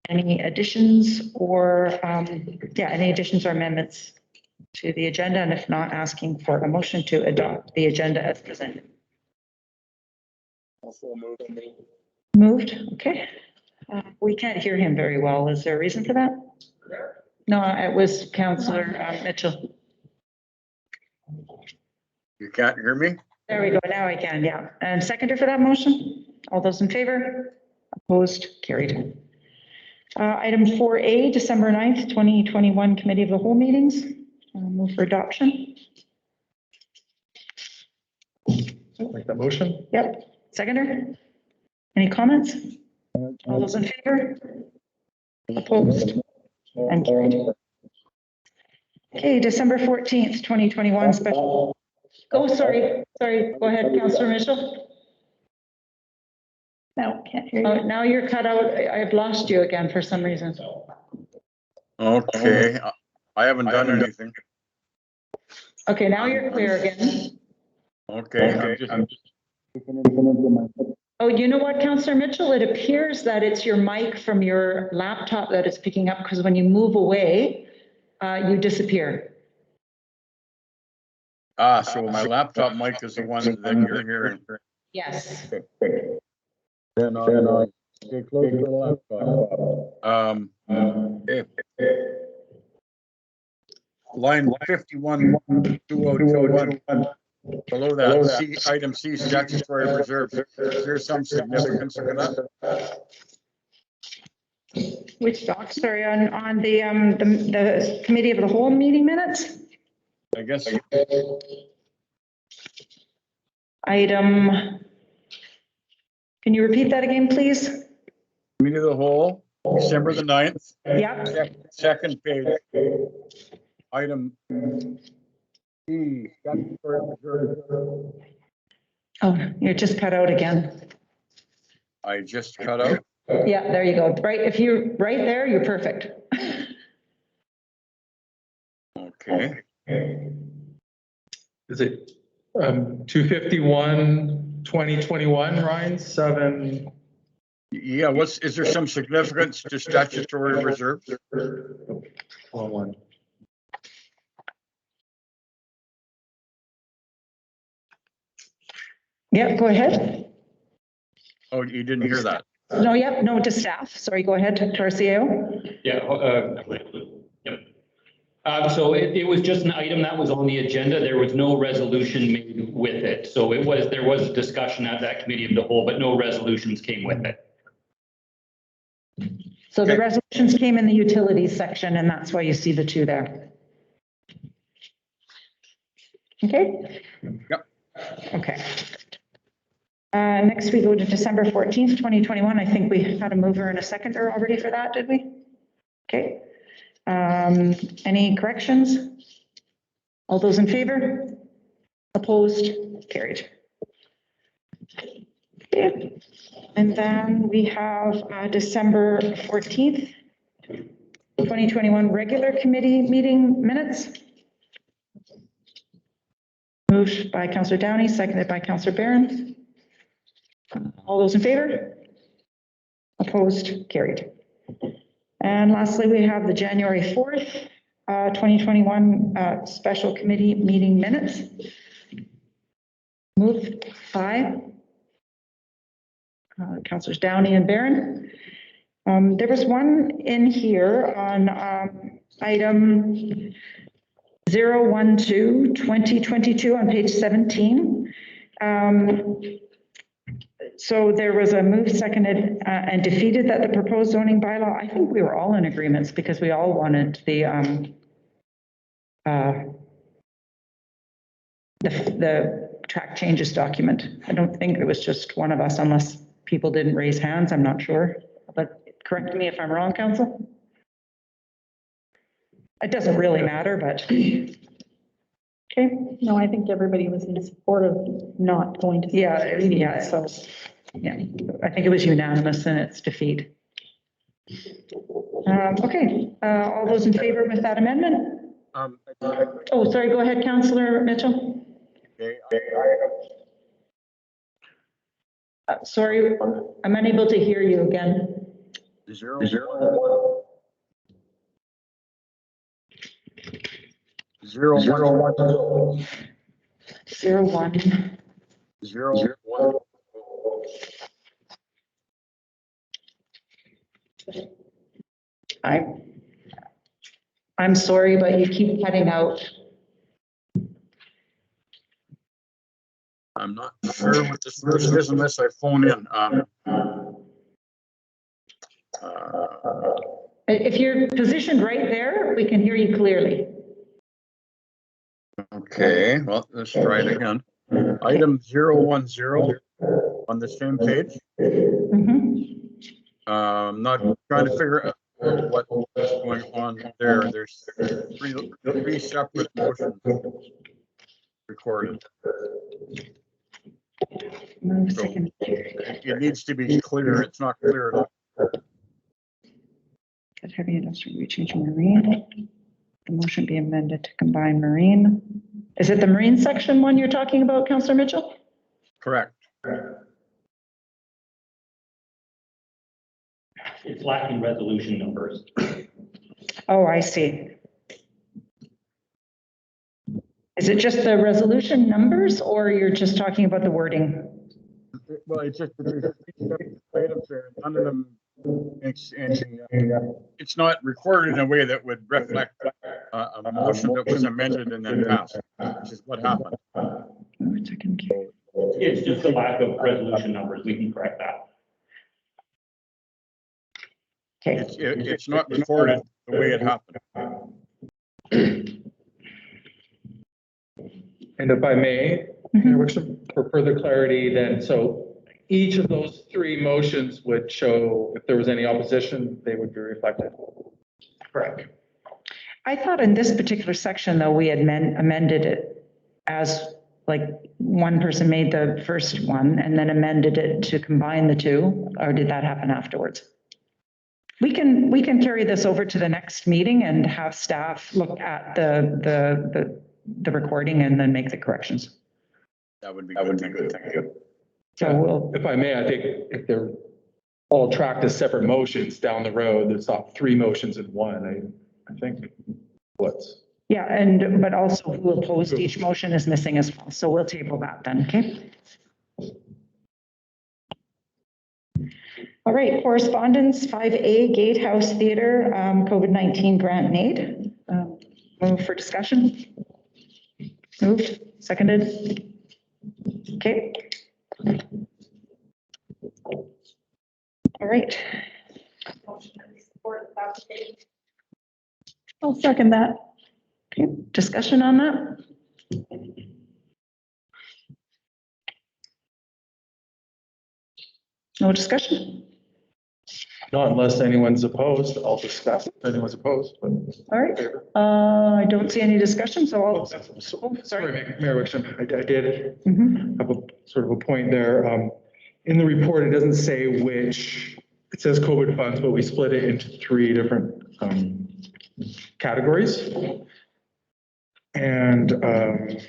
any additions or, any additions or amendments to the agenda? And if not, asking for a motion to adopt the agenda as presented. Also moved. Moved, okay. We can't hear him very well. Is there a reason for that? No, it was Councillor Mitchell. You can't hear me? There we go. Now I can, yeah. And seconder for that motion? All those in favor? Opposed? Carried. Item 4A, December 9th, 2021 Committee of the Whole meetings. Move for adoption. Make that motion. Yep. Seconder? Any comments? All those in favor? Opposed? And carried. Okay, December 14th, 2021 special. Oh, sorry. Go ahead, Councillor Mitchell. No, can't hear Oh, you. now you're cut out. I've lost you again for some reason. Okay, I haven't done anything. Okay, now you're clear again. Okay, I'm just. Oh, you know what, Councillor Mitchell? It appears that it's your mic from your laptop that is picking up, because when you move away, you disappear. So my laptop mic is the one that you're hearing. Yes. Then I'll get close to the laptop. Line 512021. Below that, C, item C, statutory reserves. Is there some significance to that? Which doc? Sorry, on the Committee of the Whole meeting minutes? I guess. Item, can you repeat that again, please? Committee of the Whole, December the 9th. Yep. Second page. Item E, statutory reserves. Oh, you're just cut out again. I just cut out. Yeah, there you go. Right, if you're right there, you're perfect. Okay. Is it 251, 2021, Ryan? 7. Yeah, is there some significance to statutory reserves? 1. Yeah, go ahead. Oh, you didn't hear that? No, yep, no, to staff. Sorry, go ahead to our CEO. Yeah. Yep. So it was just an item that was on the agenda. There was no resolution made with it. So there was a discussion at that committee of the whole, but no resolutions came with it. So the resolutions came in the utilities section, and that's why you see the two there. Okay? Yep. Okay. Next we go to December 14th, 2021. I think we had a mover and a seconder already for that, did we? Okay. Any corrections? All those in favor? Opposed? Carried. Okay. And then we have December 14th, 2021 regular committee meeting minutes. Moved by Councillor Downey, seconded by Councillor Barron. All those in favor? Opposed? Carried. And lastly, we have the January 4th, 2021 special committee meeting minutes. Moved by Councillors Downey and Barron. There was one in here on item 012-2022 on page 17. So there was a move seconded and defeated that the proposed zoning bylaw, I think we were all in agreements because we all wanted the track changes document. I don't think it was just one of us unless people didn't raise hands, I'm not sure. But correct me if I'm wrong, Council. It doesn't really matter, but. Okay. No, I think everybody was in support of not going to. Yeah, so, yeah, I think it was unanimous in its defeat. Okay, all those in favor with that amendment? Oh, sorry, go ahead, Councillor Mitchell. Okay. Sorry, I'm unable to hear you again. Zero, 01. 0, 1. I'm sorry, but you keep cutting out. I'm not sure what the solution is unless I phone in. If you're positioned right there, we can hear you clearly. Okay, well, let's try it again. Item 010 on the same page. Mhm. Not trying to figure out what's going on there. There's three separate motions recorded. Move So second. it needs to be clear. It's not clear enough. That heavy industrial, we change marine. The motion be amended to combine marine. Is it the marine section one you're talking about, Councillor Mitchell? Correct. It's lacking resolution numbers. Oh, I see. Is it just the resolution numbers or you're just talking about the wording? Well, it's just, there's three separate items there. None of them, it's not recorded in a way that would reflect a motion that was amended and then passed, which is what happened. Move second. It's just a lack of resolution numbers. We can correct that. Okay, It's not recorded the way it happened. And if I may, for further clarity, then, so each of those three motions would show if there was any opposition, they would be reflected. Correct. I thought in this particular section, though, we had amended it as like one person made the first one and then amended it to combine the two, or did that happen afterwards? We can carry this over to the next meeting and have staff look at the recording and then make the corrections. That would be good. Thank you. So we'll, If I may, I think if they're all tracked as separate motions down the road, there's not three motions in one. I think what's. yeah, but also who opposed each motion is missing as well. So we'll table that then, okay? All right, correspondence 5A, Gatehouse Theater, COVID-19 grant and aid. Move for discussion. Moved, seconded. Okay. All right. I'll second that. Okay, discussion on that? No discussion? Not unless anyone's opposed, I'll discuss if anyone's opposed, but. All right, I don't see any discussion, so I'll, Sorry, Mayor Wickstrom, I did Mhm. have a sort of a point there. In the report, it doesn't say which, it says COVID funds, but we split it into three different categories. And I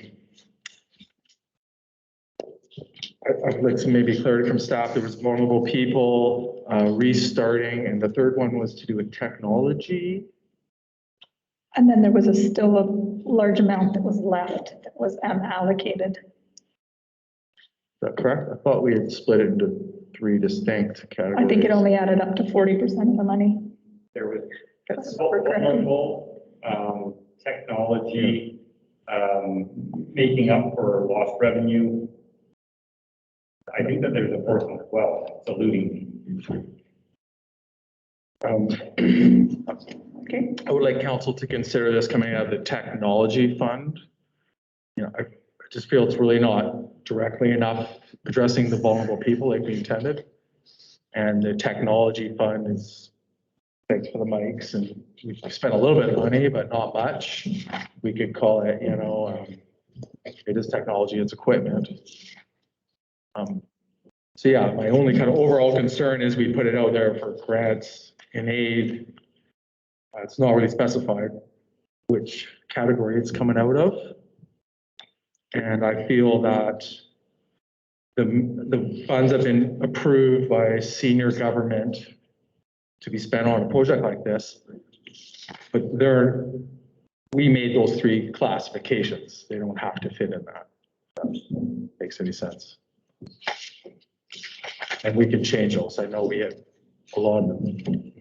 would like some maybe clarity from staff. There was vulnerable people, restarting, and the third one was to do with technology. And then there was still a large amount that was left that was unallocated. Is that correct? I thought we had split it into three distinct categories. I think it only added up to 40% of the money. There was That's what we're correcting. vulnerable, technology, making up for lost revenue. I think that there's a fourth one as well, saluting. Okay, I would like council to consider this coming out of the technology fund. You know, I just feel it's really not directly enough addressing the vulnerable people like we intended. And the technology fund is, thanks for the mics, and we've spent a little bit of money, but not much. We could call it, you know, it is technology, it's equipment. So yeah, my only kind of overall concern is we put it out there for grants and aid. It's not really specified which category it's coming out of. And I feel that the funds have been approved by senior government to be spent on a project like this. But we made those 3 classifications. They don't have to fit in that. If that makes any sense. And we can change those. I know we have a lot of them.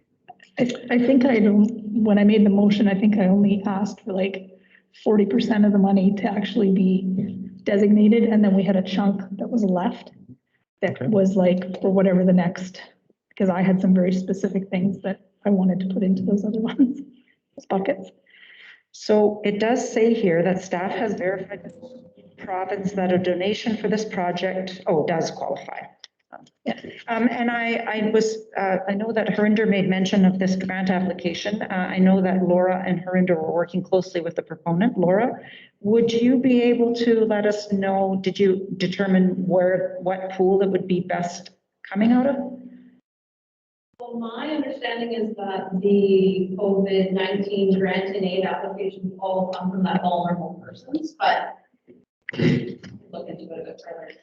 I think when I made the motion, I think I only asked for like 40% of the money to actually be designated, and then we had a chunk that was left that Okay. was like for whatever the next, because I had some very specific things that I wanted to put into those other ones, those buckets. So it does say here that staff has verified the province that a donation for this project, does qualify. And I know that Harinder made mention of this grant application. I know that Laura and Harinder were working closely with the proponent. Laura, would you be able to let us know, did you determine what pool it would be best coming out of? Well, my understanding is that the COVID-19 grant and aid applications all come from that vulnerable persons, but look into it a bit further.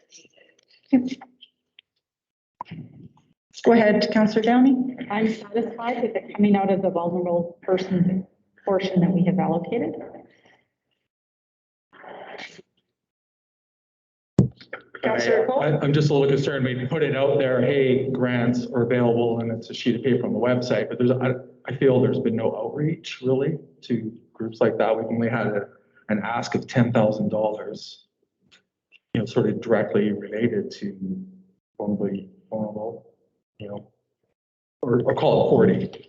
Go ahead, Councillor Downey. I'm satisfied with it coming out of the vulnerable person portion that we have allocated. Councillor Cole? I'm just a little concerned, maybe put it out there, hey, grants are available and it's a sheet of paper on the website, but I feel there's been no outreach really to groups like that. We've only had an ask of $10,000, sort of directly related to vulnerable, or call it 40.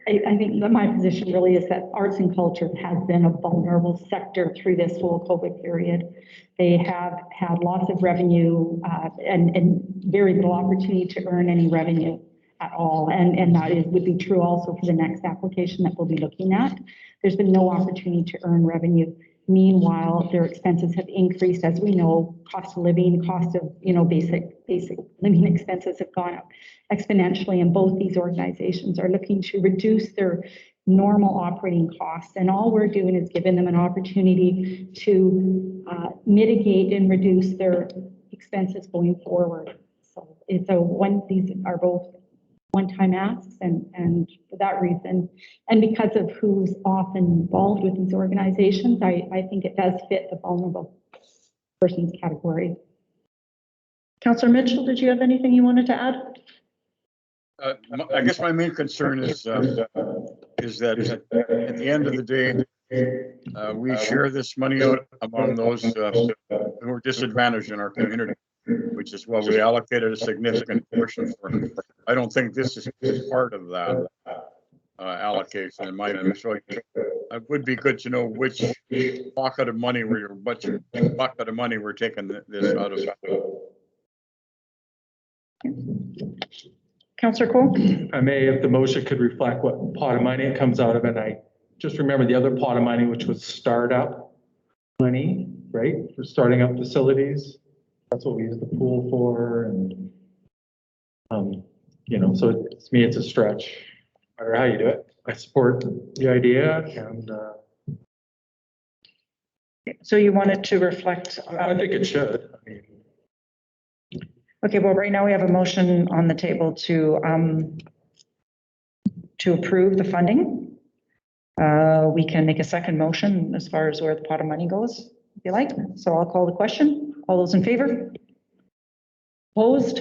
I think that my position really is that arts and culture has been a vulnerable sector through this whole COVID period. They have had lots of revenue and very little opportunity to earn any revenue at all. And that would be true also for the next application that we'll be looking at. There's been no opportunity to earn revenue. Meanwhile, their expenses have increased, as we know, cost of living, cost of, basic living expenses have gone up exponentially, and both these organizations are looking to reduce their normal operating costs. And all we're doing is giving them an opportunity to mitigate and reduce their expenses going forward. So these are both one-time asks, and for that reason, and because of who's often involved with these organizations, I think it does fit the vulnerable persons category. Councillor Mitchell, did you have anything you wanted to add? I guess my main concern is that at the end of the day, we share this money out among those who are disadvantaged in our community, which is what we allocated a significant portion for. I don't think this is part of that allocation in my view. So it would be good to know which bucket of money we're taking this out of. Councillor Cole? I may, if the motion could reflect what pot of money it comes out of, and I just remember the other pot of money, which was startup money, right? For starting up facilities. That's what we use the pool for, and so to me, it's a stretch. No matter how you do it, I support the idea, and So you wanted to reflect? I think it should. Okay, well, right now we have a motion on the table to approve the funding. We can make a second motion as far as where the pot of money goes, if you like. So I'll call the question. All those in favor? Opposed?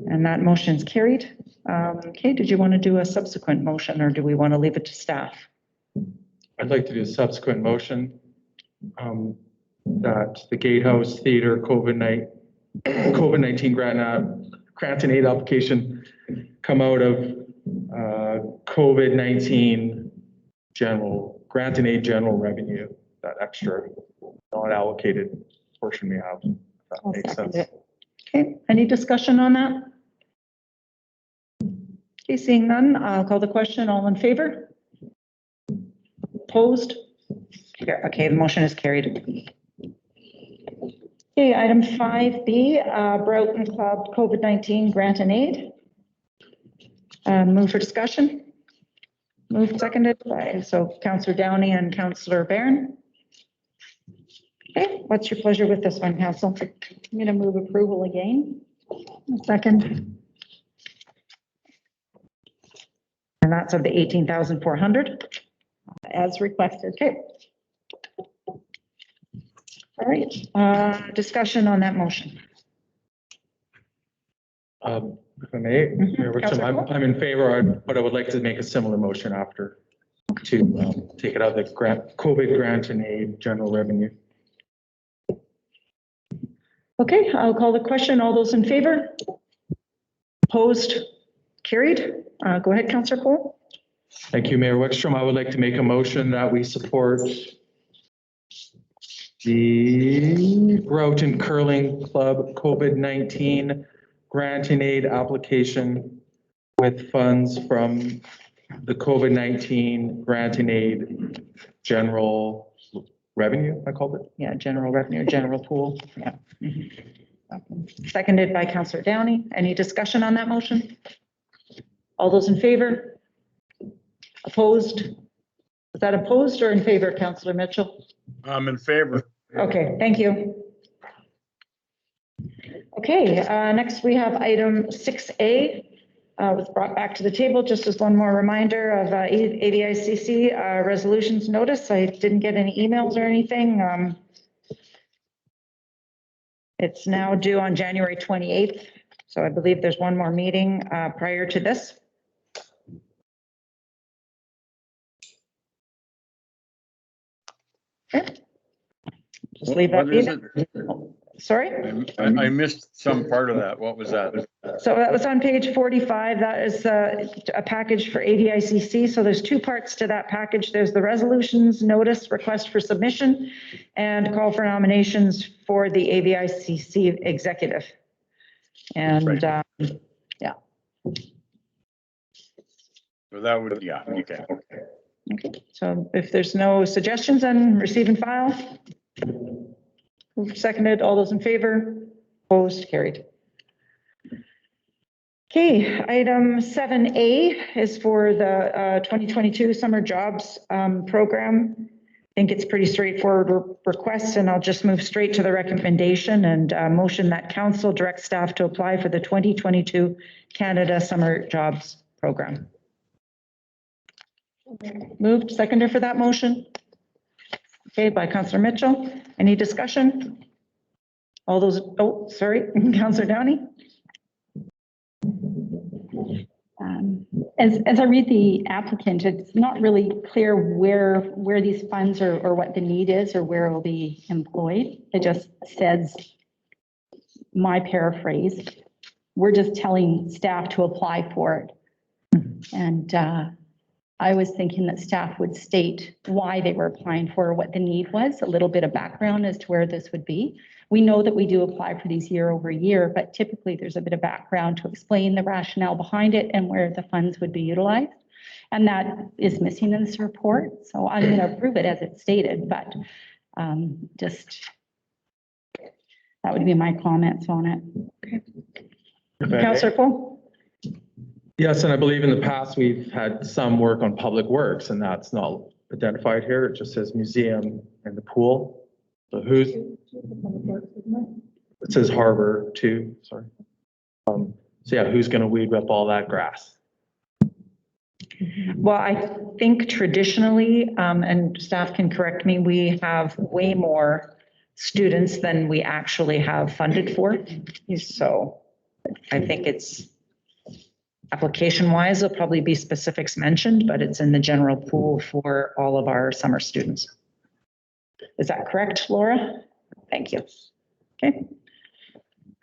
And that motion is carried. Okay, did you want to do a subsequent motion, or do we want to leave it to staff? I'd like to do a subsequent motion that the Gatehouse Theatre COVID-19 grant and aid application come out of COVID-19 grant and aid general revenue, that extra non-allocated portion we have. If that I'll makes second sense. it. Okay, any discussion on that? Okay, seeing none, I'll call the question. All in favor? Opposed? Okay, the motion is carried. Okay, item 5B, Broughton Club COVID-19 grant and aid. Move for discussion. Moved, seconded by, Councillor Downey and Councillor Barron. Okay, what's your pleasure with this one, Council? I'm going to move approval again. Second. And that's of the 18,400. As requested. Okay. All right, discussion on that motion. If I may, Mayor Whitson, Councillor Cole? I'm in favor, but I would like to make a similar motion after to take it out of the grant, COVID grant and aid general revenue. Okay, I'll call the question. All those in favor? Opposed? Carried. Go ahead, Councillor Cole. Thank you, Mayor Wickstrom. I would like to make a motion that we support the Broughton Curling Club COVID-19 grant and aid application with funds from the COVID-19 grant and aid general revenue, I called it. Yeah, general revenue, general pool. Yeah. Seconded by Councillor Downey. Any discussion on that motion? All those in favor? Opposed? Is that opposed or in favor, Councillor Mitchell? I'm in favor. Okay, thank you. Okay, next we have item 6A. Was brought back to the table just as one more reminder of ADICC resolutions notice. I didn't get any emails or anything. It's now due on January 28th. So I believe there's one more meeting prior to this. Okay. Just leave that What is be. it? Sorry? I missed some part of that. What was that? So that was on page 45. That is a package for ADICC. So there's two parts to that package. There's the resolutions notice request for submission and call for nominations for the ADICC executive. And yeah. So that would, yeah, okay. Okay. So if there's no suggestions, then receive and file. Seconded. All those in favor? Opposed? Carried. Okay, item 7A is for the 2022 Summer Jobs Program. I think it's pretty straightforward request, and I'll just move straight to the recommendation and motion that council direct staff to apply for the 2022 Canada Summer Jobs Program. Moved, seconder for that motion. Okay, by Councillor Mitchell. Any discussion? All those, oh, sorry, Councillor Downey. As I read the applicant, it's not really clear where these funds or what the need is or where it will be employed. It just says, my paraphrase, we're just telling staff to apply for it. And I was thinking that staff would state why they were applying for, what the need was, a little bit of background as to where this would be. We know that we do apply for these year over year, but typically there's a bit of background to explain the rationale behind it and where the funds would be utilized. And that is missing in this report. So I'm going to approve it as it's stated, but just that would be my comments on it. Okay. Councillor Cole. Yes, and I believe in the past, we've had some work on public works, and that's not identified here. It just says museum and the pool. So who's, it says harbor too, sorry. So yeah, who's going to weed up all that grass? Well, I think traditionally, and staff can correct me, we have way more students than we actually have funded for. So I think it's application wise, there'll probably be specifics mentioned, but it's in the general pool for all of our summer students. Is that correct, Laura? Thank you. Okay.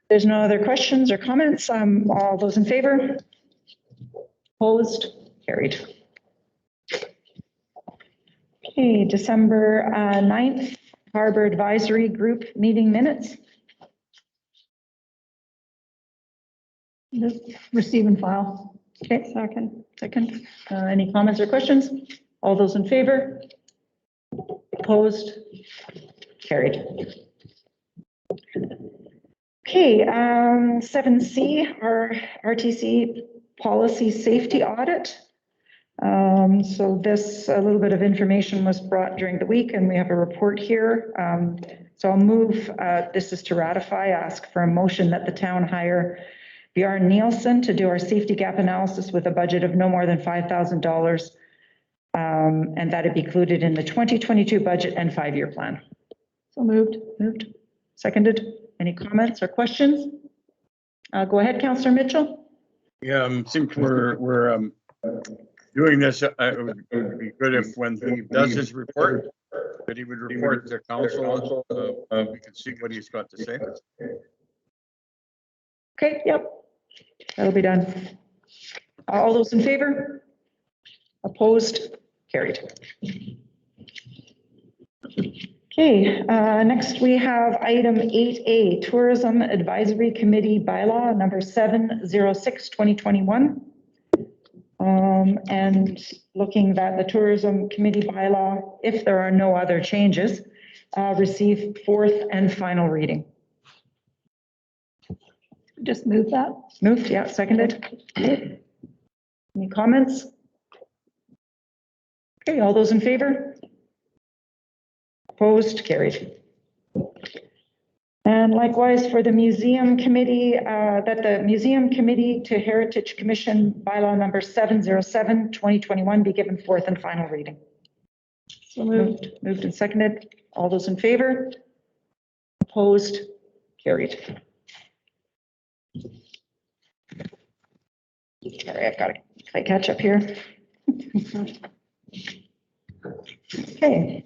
There's no other questions or comments. All those in favor? Opposed? Carried. Okay, December 9th, Harbor Advisory Group meeting minutes. Receive and file. Okay, second. Any comments or questions? All those in favor? Opposed? Carried. Okay, 7C, our RTC policy safety audit. So this, a little bit of information was brought during the week and we have a report here. So I'll move, this is to ratify, ask for a motion that the town hire Bjorn Nielsen to do our safety gap analysis with a budget of no more than $5,000. And that it be included in the 2022 budget and 5-year plan. So moved. Moved, seconded. Any comments or questions? Go ahead, Councillor Mitchell. Yeah, since we're doing this, it would be good if when he does his report, that he would report to council, we can see what he's got to say. Okay, yep, that'll be done. All those in favor? Opposed? Carried. Okay, next we have item 8A, Tourism Advisory Committee Bylaw number 706, 2021. And looking that the Tourism Committee Bylaw, if there are no other changes, receive fourth and final reading. Just move that. Moved, yeah, seconded. Any comments? Okay, all those in favor? Opposed, carried. And likewise for the Museum Committee, that the Museum Committee to Heritage Commission Bylaw number 707, 2021 be given fourth and final reading. So moved. Moved and seconded. All those in favor? Opposed, carried. Sorry, I've got to play catch up here. Okay.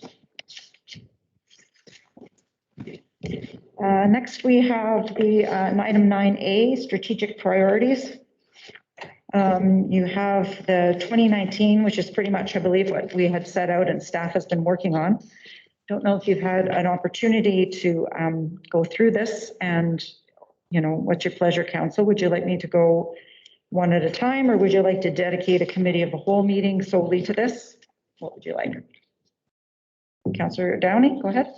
Next, we have the item 9A, strategic priorities. You have the 2019, which is pretty much, I believe, what we had set out and staff has been working on. Don't know if you've had an opportunity to go through this and, you know, what's your pleasure, council? Would you like me to go one at a time, or would you like to dedicate a committee of the whole meeting solely to this? What would you like? Councillor Downey, go ahead.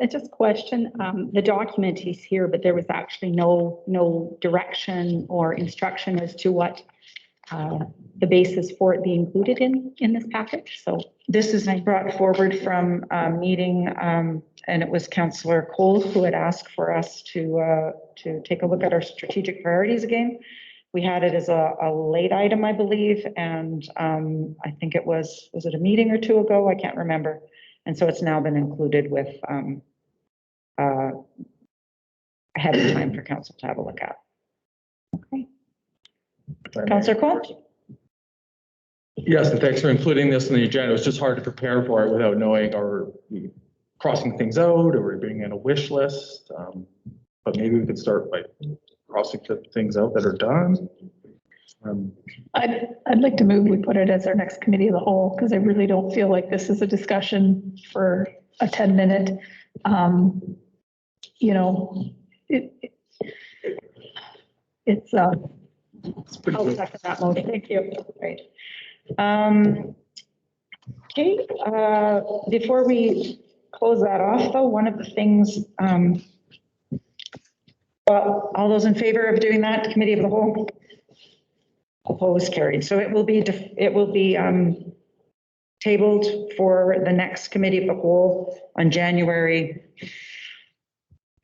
Just a question, the document is here, but there was actually no direction or instruction as to what the basis for it being included in this package, so. This is brought forward from a meeting, and it was Councillor Cole who had asked for us to take a look at our strategic priorities again. We had it as a late item, I believe, and I think it was it a meeting or two ago? I can't remember. And so it's now been included with ahead of time for council to have a look at. Okay. Councillor Cole? Yes, and thanks for including this in the agenda. It was just hard to prepare for it without knowing, are we crossing things out, or are we bringing in a wish list? But maybe we could start by crossing things out that are done. I'd like to move, we put it as our next committee of the whole, because I really don't feel like this is a discussion for a 10-minute. You know, it's I'll second that motion. Thank you. Great. Okay, before we close that off, though, one of the things, well, all those in favor of doing that, committee of the whole? Opposed, carried. So it will be tabled for the next committee of the whole on January.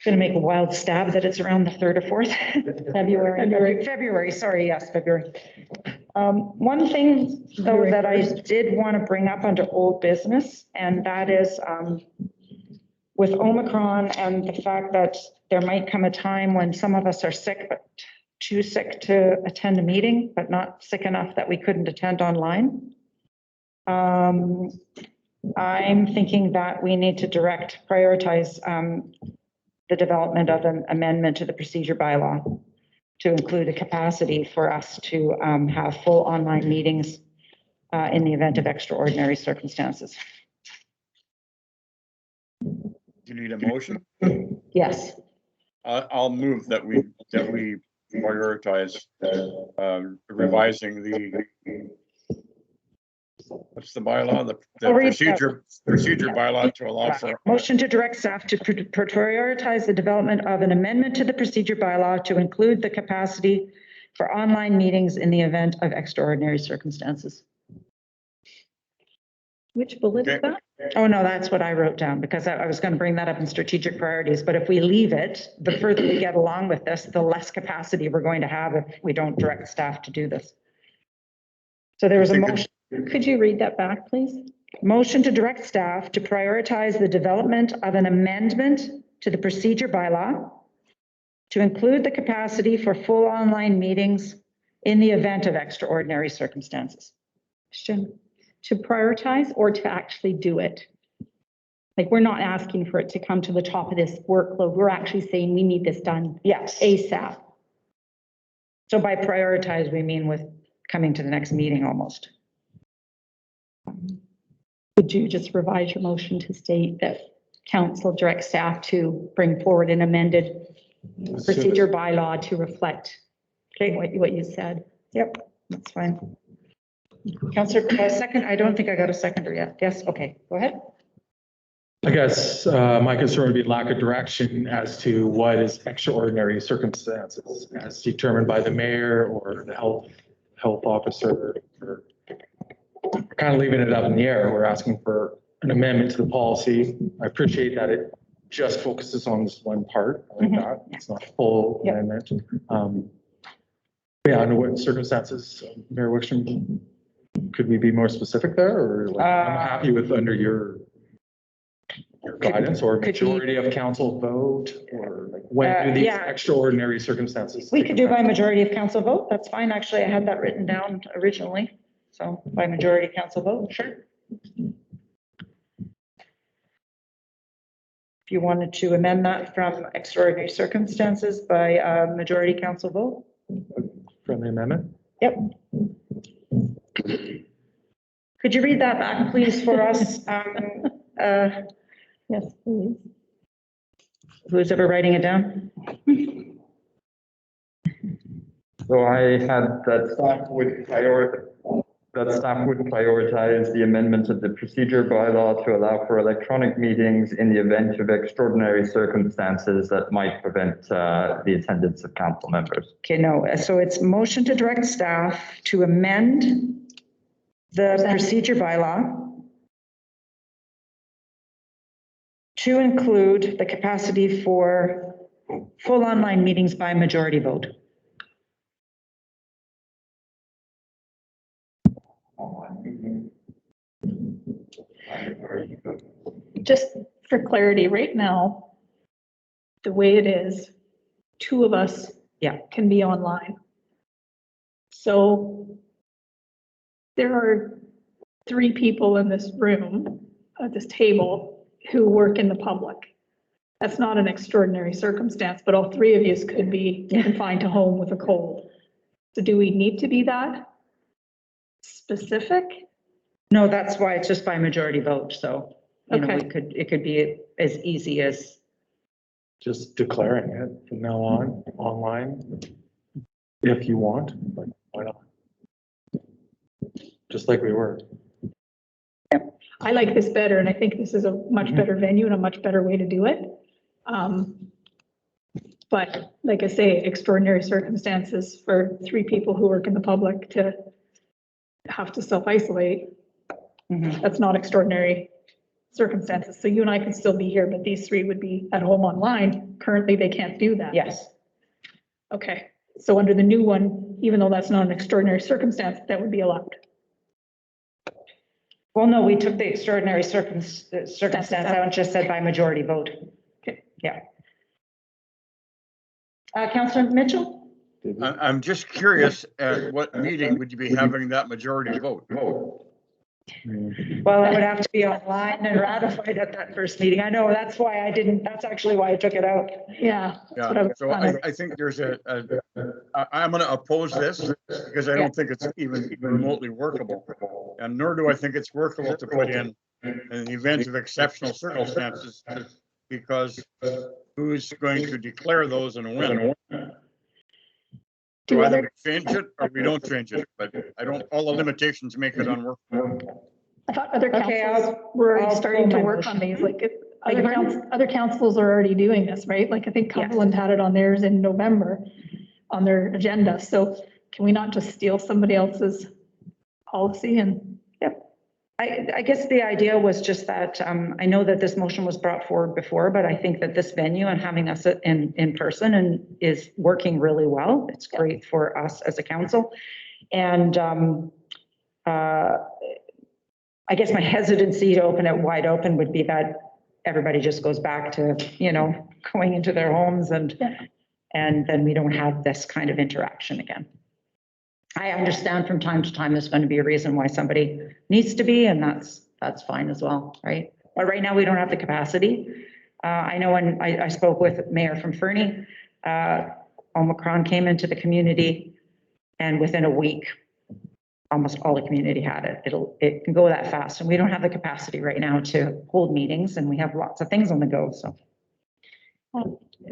Going to make a wild stab that it's around the 3rd or 4th. February, sorry, yes, February. One thing though that I did want to bring up under old business, and that is with Omicron and the fact that there might come a time when some of us are sick, but too sick to attend a meeting, but not sick enough that we couldn't attend online. I'm thinking that we need to prioritize the development of an amendment to the procedure bylaw to include a capacity for us to have full online meetings in the event of extraordinary circumstances. Do you need a motion? Yes. I'll move that we prioritize revising the, what's the bylaw? The procedure bylaw to allow for. Motion to direct staff to prioritize the development of an amendment to the procedure bylaw to include the capacity for online meetings in the event of extraordinary circumstances. Which bullet is Okay. that? Oh, no, that's what I wrote down because I was going to bring that up in strategic priorities. But if we leave it, the further we get along with this, the less capacity we're going to have if we don't direct staff to do this. So there was a motion. Could you read that back, please? Motion to direct staff to prioritize the development of an amendment to the procedure bylaw to include the capacity for full online meetings in the event of extraordinary circumstances. Question, to prioritize or to actually do it? Like, we're not asking for it to come to the top of this workload. We're actually saying we need this done Yes. ASAP. So by prioritize, we mean with coming to the next meeting almost. Would you just revise your motion to state that council directs staff to bring forward an amended procedure bylaw to reflect what you said? Yep, that's fine. Councillor, second, I don't think I got a seconder yet. Yes, okay, go ahead. I guess my concern would be lack of direction as to what is extraordinary circumstances as determined by the mayor or the health officer. Or kind of leaving it up in the air. We're asking for an amendment to the policy. I appreciate that it just focuses on this one part. I like that. It's not a full Yeah. amendment. Yeah, under what circumstances, Mayor Wickstrom, could we be more specific there, or like, I'm happy with under your guidance or could you- majority of council vote, or like when do these yeah. extraordinary circumstances? We take could do by effect? majority of council vote. That's fine. Actually, I had that written down originally. So by majority council vote, sure. If you wanted to amend that from extraordinary circumstances by majority council vote. Friendly amendment? Yep. Could you read that back, please, for us? Yes, please. Who's ever writing it down? So I had that staff would prioritize the amendment of the procedure bylaw to allow for electronic meetings in the event of extraordinary circumstances that might prevent the attendance of council members. Okay, no, so it's motion to direct staff to amend the procedure bylaw to include the capacity for full online meetings by majority vote. Just for clarity, right now, the way it is, two of us Yeah. can be online. So there are three people in this room, at this table, who work in the public. That's not an extraordinary circumstance, but all three of you could be confined to home with a cold. So do we need to be that specific? No, that's why it's just by majority vote, so, you know, Okay. it could be as easy as, Just declaring it from now on, online, if you want, like, why not? Just like we were. I like this better, and I think this is a much better venue and a much better way to do it. But like I say, extraordinary circumstances for three people who work in the public to have to self-isolate, that's not extraordinary circumstances. So you and I can still be here, but these three would be at home online. Currently, they can't do that. yes. Okay, so under the new one, even though that's not an extraordinary circumstance, that would be allowed. Well, no, we took the extraordinary circumstance out and just said by majority vote. Okay. Yeah. Councillor Mitchell? I'm just curious at what meeting would you be having that majority vote? Well, it would have to be online and ratified at that first meeting. I know, that's why that's actually why I took it out. Yeah. that's what I Yeah, was so planning. I think there's I'm gonna oppose this because I don't think it's even remotely workable. And nor do I think it's workable to put in the event of exceptional circumstances, because who's going to declare those and when? Do either we change it or we don't change it, but I don't, all the limitations make it unworkable. I thought other Okay, councils were already I'll starting to pull my work on motion. these, like, Beg your pardon? other councils are already doing this, right? Like, I think Cumberland had it on theirs in November on their agenda, so can we not just steal somebody else's policy and? I guess the idea was just that, I know that this motion was brought forward before, but I think that this venue and having us in person and is working really well. It's great for us as a council. And, I guess my hesitancy to open it wide open would be that everybody just goes back to, going into their homes and then we don't have this kind of interaction again. I understand from time to time, there's going to be a reason why somebody needs to be, and that's fine as well, right? But right now, we don't have the capacity. I know when I spoke with Mayor from Fernie, Omicron came into the community, and within a week, almost all the community had it. It can go that fast, and we don't have the capacity right now to hold meetings, and we have lots of things on the go, so.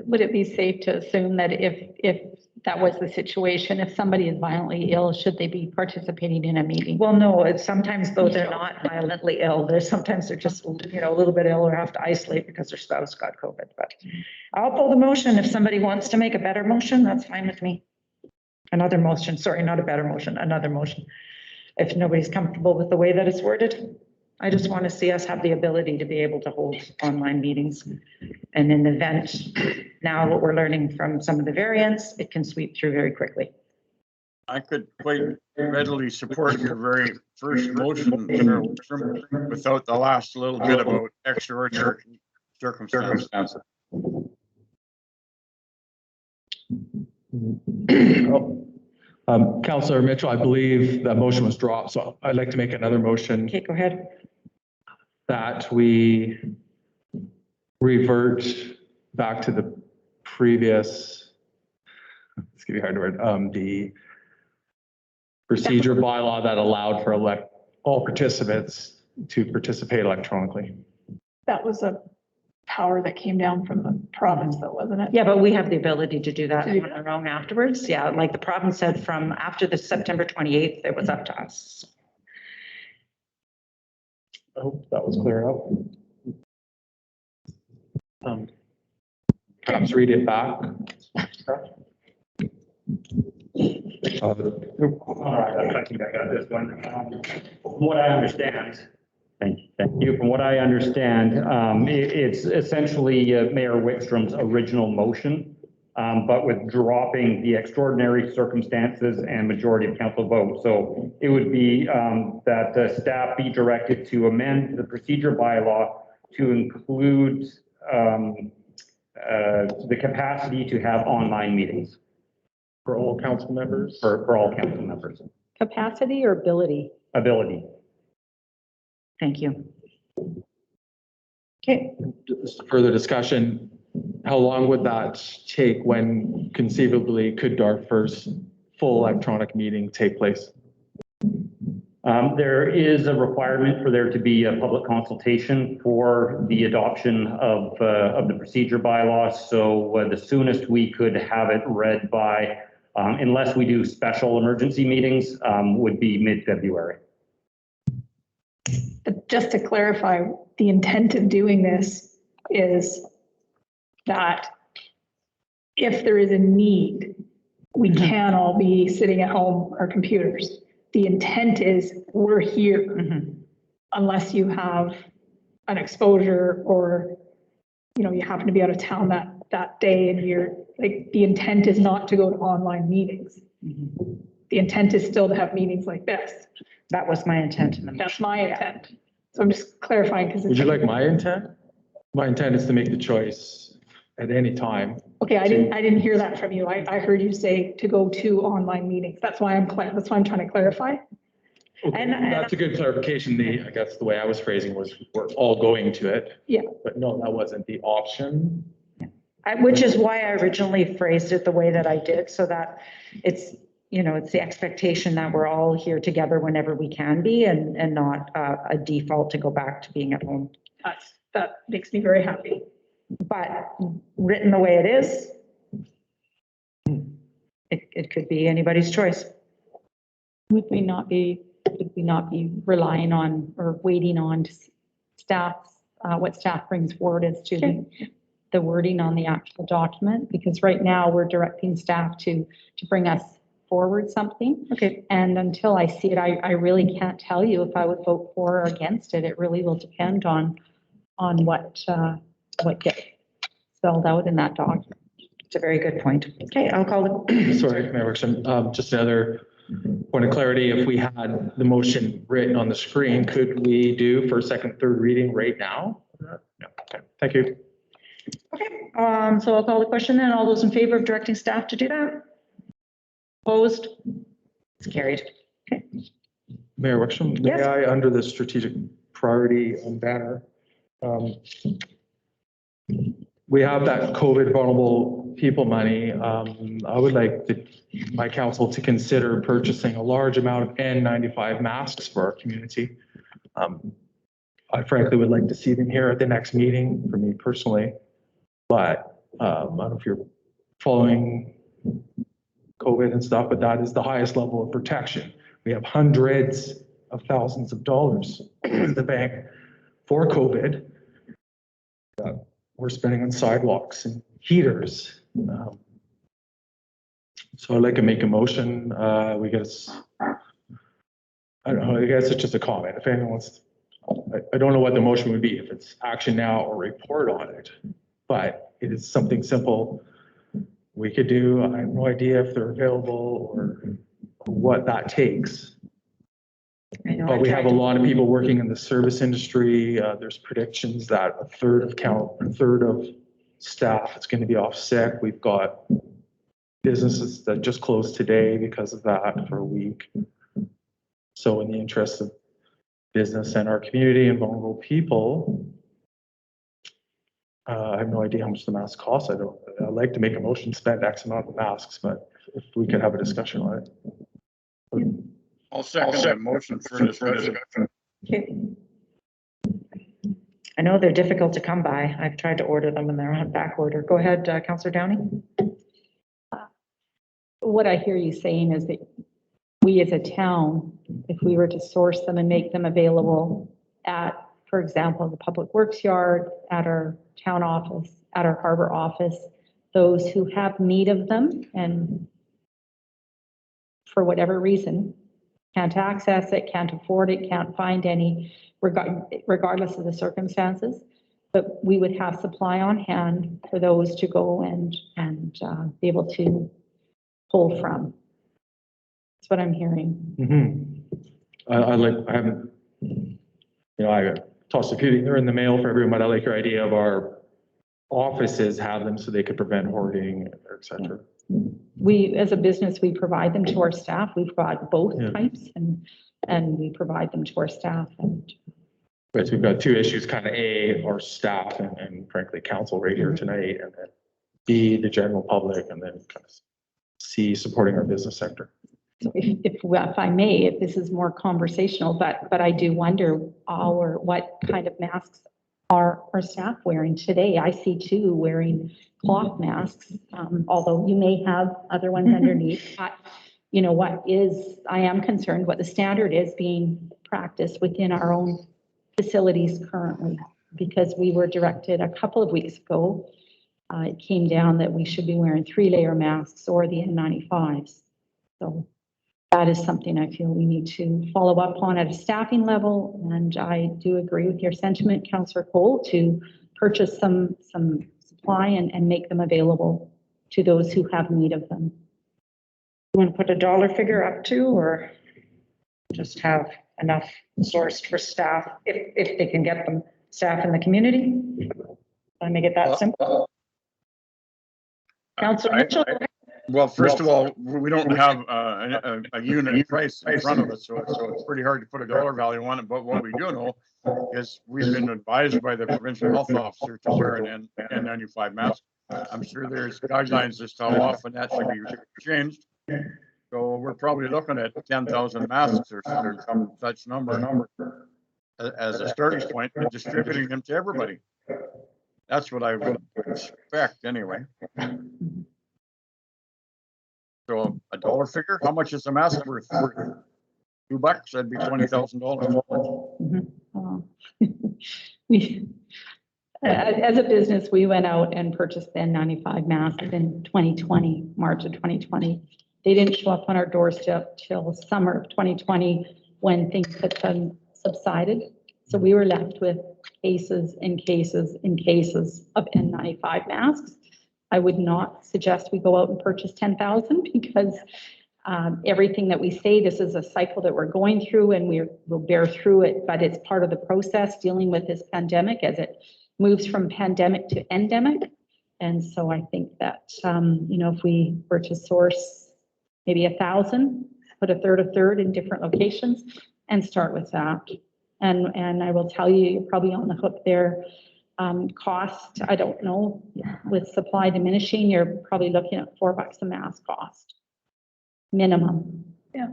Would it be safe to assume that if that was the situation, if somebody is violently ill, should they be participating in a meeting? Well, no, it's sometimes though they're not violently ill, sometimes they're just, a little bit ill or have to isolate because their spouse got COVID, but I'll pull the motion. If somebody wants to make a better motion, that's fine with me. Another motion, sorry, not a better motion, another motion. If nobody's comfortable with the way that it's worded, I just want to see us have the ability to be able to hold online meetings. And in the event, now what we're learning from some of the variants, it can sweep through very quickly. I could quite readily support your very first motion without the last little bit about extraordinary circumstances. Councillor Mitchell, I believe that motion was dropped, so I'd like to make another motion Okay, go ahead. that we revert back to the previous, it's gonna be hard to word, the procedure bylaw that allowed for all participants to participate electronically. That was a power that came down from the province though, wasn't it? Yeah, but we have the ability to do that To do on our own afterwards. Yeah, like the province said, from after the September 28th, it was up to us. I hope that was clear up. Perhaps read it back. All right, I think I got this one. From what I understand, thank you. From what I understand, it's essentially Mayor Wickstrom's original motion, but with dropping the extraordinary circumstances and majority of council vote. So it would be that staff be directed to amend the procedure bylaw to include the capacity to have online meetings. For all council members? For all council members. Capacity or ability? Ability. Thank you. Okay, Just further discussion, how long would that take when conceivably could our first full electronic meeting take place? There is a requirement for there to be a public consultation for the adoption of the procedure bylaw. So the soonest we could have it read by, unless we do special emergency meetings, would be mid-February. But just to clarify, the intent of doing this is that if there is a need, we can all be sitting at home our computers. The intent is we're here unless you have an exposure or, you happen to be out of town that day and you're like, the intent is not to go to online meetings. The intent is still to have meetings like this. that was my intent in the motion. That's my intent. So I'm just clarifying because Would you like my intent? My intent is to make the choice at any time. okay, I didn't hear that from you. I heard you say to go to online meetings. That's why I'm trying to clarify. And That's a good clarification. I guess the way I was phrasing was we're all going to it. Yeah. But no, that wasn't the option. which is why I originally phrased it the way that I did, so that it's, it's the expectation that we're all here together whenever we can be and not a default to go back to being at home. That makes me very happy. But written the way it is, it could be anybody's choice. Would we not be relying on or waiting on staff, what staff brings forward as to the wording on the actual document? Because right now we're directing staff to bring us forward something. Okay, And until I see it, I really can't tell you if I would vote for or against it. It really will depend on what gets spelled out in that document. it's a very good point. Okay, I'll call the, Sorry, Mayor Worksham, just another point of clarity. If we had the motion written on the screen, could we do for second, third reading right now? No, okay, thank you. okay, so I'll call the question then. All those in favor of directing staff to do that? Opposed? It's carried. Okay, Mayor Worksham, may Yes. I, under the strategic priority banner, we have that COVID vulnerable people money. I would like my council to consider purchasing a large amount of N95 masks for our community. I frankly would like to see them here at the next meeting for me personally, but I don't know if you're following COVID and stuff, but that is the highest level of protection. We have hundreds of thousands of dollars in the bank for COVID. We're spending on sidewalks and heaters. So I'd like to make a motion. I don't know, I guess it's just a comment. If anyone wants, I don't know what the motion would be, if it's action now or report on it, but it is something simple we could do. I have no idea if they're available or what that takes. I know. But we have a lot of people working in the service industry. There's predictions that a third of staff is going to be off sick. We've got businesses that just closed today because of that for a week. So in the interest of business and our community and vulnerable people, I have no idea how much the mask costs. I'd like to make a motion, spend X amount of masks, but if we could have a discussion on it. I'll second that motion for discussion. Okay. I know they're difficult to come by. I've tried to order them and they're on back order. Go ahead, Councillor Downey. What I hear you saying is that we as a town, if we were to source them and make them available at, for example, the Public Works Yard, at our town office, at our harbor office, those who have need of them and for whatever reason, can't access it, can't afford it, can't find any, regardless of the circumstances. But we would have supply on hand for those to go and be able to pull from. That's what I'm hearing. Mm-hmm. I haven't, I tossed a few, they're in the mail for everyone, but I like your idea of our offices have them so they could prevent hoarding, et cetera. We, as a business, we provide them to our staff. We've got both Yeah. types and we provide them to our staff. And But we've got two issues, kind of A, our staff and frankly, council right here tonight, and then B, the general public, and then kind of C, supporting our business sector. so if I may, if this is more conversational, but I do wonder what kind of masks are our staff wearing today? I see two wearing cloth masks, although you may have other ones underneath. But you know what I am concerned what the standard is being practiced within our own facilities currently, because we were directed a couple of weeks ago, it came down that we should be wearing 3-layer masks or the N95s. So that is something I feel we need to follow up on at a staffing level. And I do agree with your sentiment, Councillor Cole, to purchase some supply and make them available to those who have need of them. You want to put a dollar figure up to, or just have enough sourced for staff if they can get them, staff in the community? Want to make it that simple? Councillor Mitchell? Well, first of all, we don't have a unit price in front of us, so it's pretty hard to put a dollar value on it. But what we do know is we've been advised by the provincial health officer to wear an N95 mask. I'm sure there's guidelines as to how often that should be changed. So we're probably looking at 10,000 masks or some such number as a starting point, and distributing them to everybody. That's what I would expect anyway. So a dollar figure, how much is a mask worth? $2, that'd be $20,000. We, as a business, we went out and purchased the N95 masks in 2020, March of 2020. They didn't show up on our doors till summer of 2020 when things had subsided. So we were left with cases and cases and cases of N95 masks. I would not suggest we go out and purchase 10,000 because everything that we say, this is a cycle that we're going through and we'll bear through it, but it's part of the process dealing with this pandemic as it moves from pandemic to endemic. And so I think that, if we were to source maybe 1,000, put a third in different locations and start with that. And I will tell you, you're probably on the hook there. Cost, I don't know, with supply diminishing, you're probably looking at $4 a mask cost. Minimum. Yeah.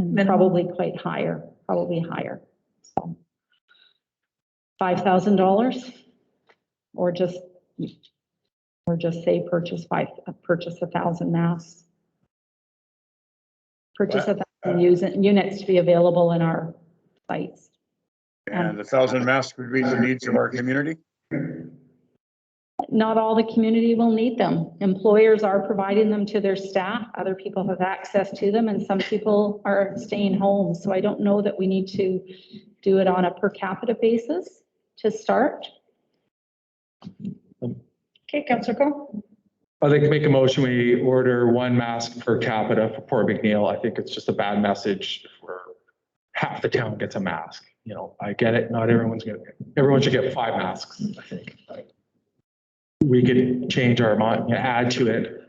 And Minimum. probably probably higher. So $5,000 or just say purchase 1,000 masks. Purchase 1,000 units to be available in our sites. And 1,000 masks would meet the needs of our community? Not all the community will need them. Employers are providing them to their staff. Other people have access to them and some people are staying home. So I don't know that we need to do it on a per capita basis to start. Okay, Councillor Coe. I'd like to make a motion, we order 1 mask per capita for Port McNeil. I think it's just a bad message for half the town gets a mask. I get it, not everyone should get 5 masks, I think. We could change our mind, add to it.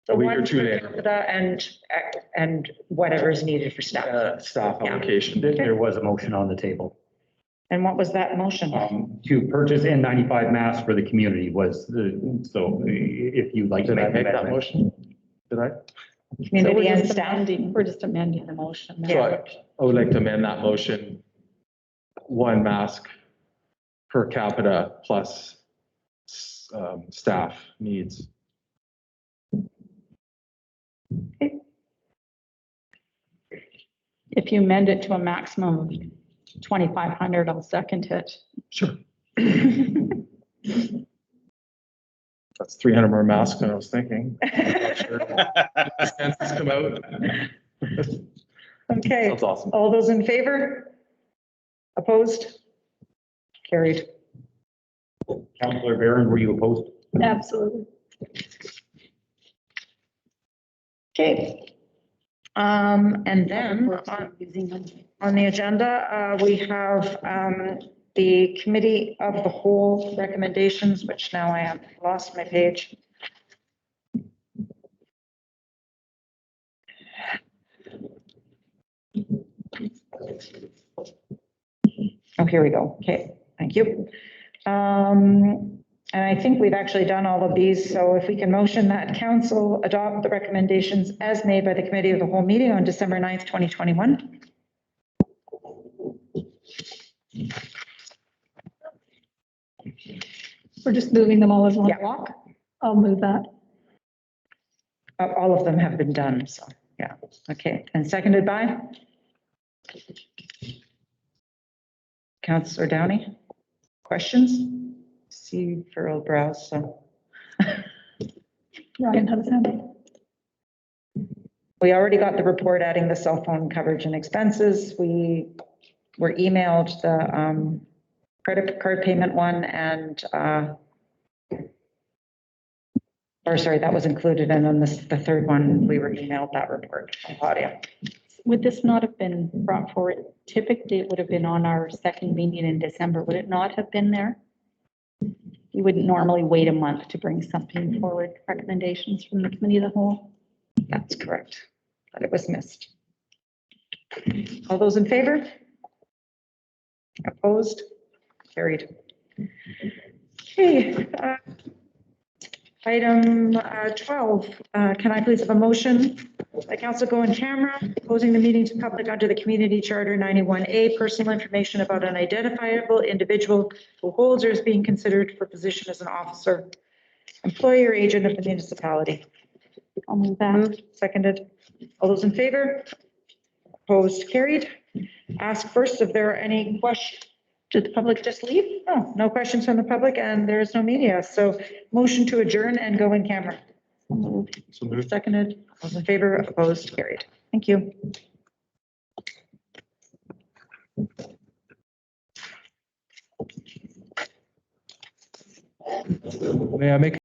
So A week or one two per later. capita and whatever is needed for staff. Staff Yeah. allocation. There was a motion on the table. And what was that motion? To purchase N95 masks for the community was so if you'd like to Did I make make that amendment. motion? Did I? So Community we're and just staff? amending the motion. So I would like to amend that motion, 1 mask per capita plus staff needs. If you amend it to a maximum of 2,500, I'll second it. Sure. That's 300 more masks than I was thinking. Census come out. Okay, That's awesome. all those in favor? Opposed? Carried. Councillor Barron, were you opposed? Absolutely. Okay. And then on the agenda, we have the committee of the whole recommendations, which now I have lost my page. Oh, here we go. Okay, thank you. And I think we've actually done all of these, so if we can motion that council adopt the recommendations as made by the committee of the whole meeting on December 9th, 2021. We're just moving them all as one Yeah. block. I'll move that. All of them have been done, so, yeah, okay, and seconded by? Councillor Downey, questions? See furrowed brows, so. Ryan, how does that? We already got the report adding the cell phone coverage and expenses. We were emailed the credit card payment one and, or sorry, that was included. And then the third one, we were emailed that report from Claudia. Would this not have been brought forward? Typically, it would have been on our second meeting in December. Would it not have been there? You wouldn't normally wait a month to bring something forward, recommendations from the committee of the whole. That's correct, but it was missed. All those in favor? Opposed? Carried. Okay. Item 12, can I please have a motion? The council go in camera, closing the meeting to public under the Community Charter 91A, personal information about an identifiable individual who holds or is being considered for position as an officer, employee or agent of the municipality. I'll move that. Moved, seconded. All those in favor? Opposed, carried. Ask first if there are any questions. Did the public just leave? Oh, no questions from the public and there is no media. So motion to adjourn and go in camera. So moved. Seconded. All those in favor, opposed, carried. Thank you. May I make